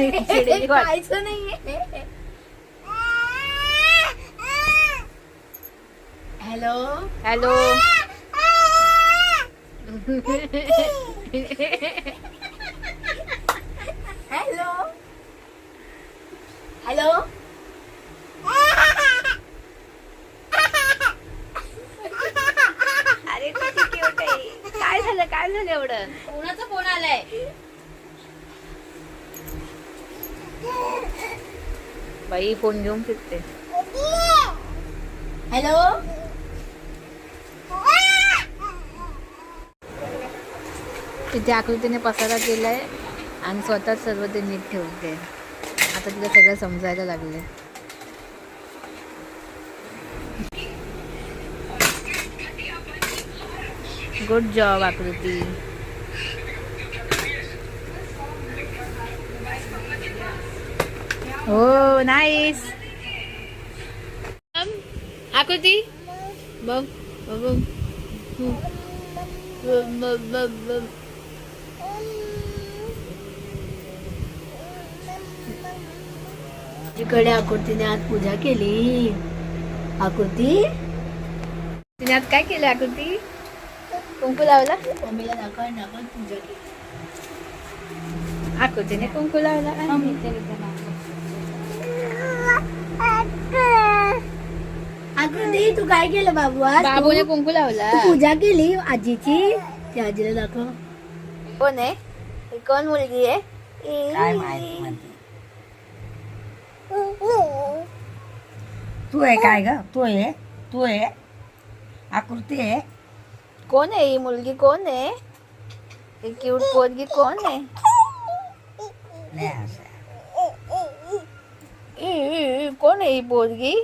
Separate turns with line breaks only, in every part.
खायचं नाहीये. Hello
hello.
Hello hello.
अरे किती क्यूट आहे. काय झालं एवढं?
कोणाचा फोन आलाय?
बाई फोन घेऊन फिरते.
हॅलो.
तिथे आकृतीने पसारा केलाय आणि स्वतः सर्व ते नीट ठेवते. आता तिला सगळं समजायला लागले. गुड जॉब आकृती. हो नाईस. आकृती बघ बघ.
जिकडे आकृतीने आज पूजा केली. आकृती
तिने आज काय केलं? आकृती कुंकू लावला.
मम्मीला दाखव पूजा केली.
आकृतीने कुंकू लावला.
आकृती तू काय केलं बाबू? आज
बाबूने कुंकू लावला.
तू पूजा केली आजीची. त्या आजीला दाखव.
कोण आहे? ही कोण मुलगी आहे?
काय माहिती. तू आहे काय ग? तू आहे आकृती आहे.
कोण आहे ही मुलगी? कोण आहे ही क्यूट पोरगी? कोण आहे?
नाही असं.
कोण आहे ही पोरगी?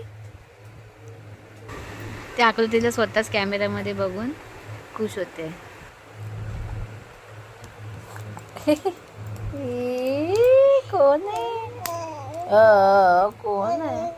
त्या आकृतीला स्वतःच कॅमेऱ्यामध्ये बघून खुश होते. कोण आहे? कोण आहे?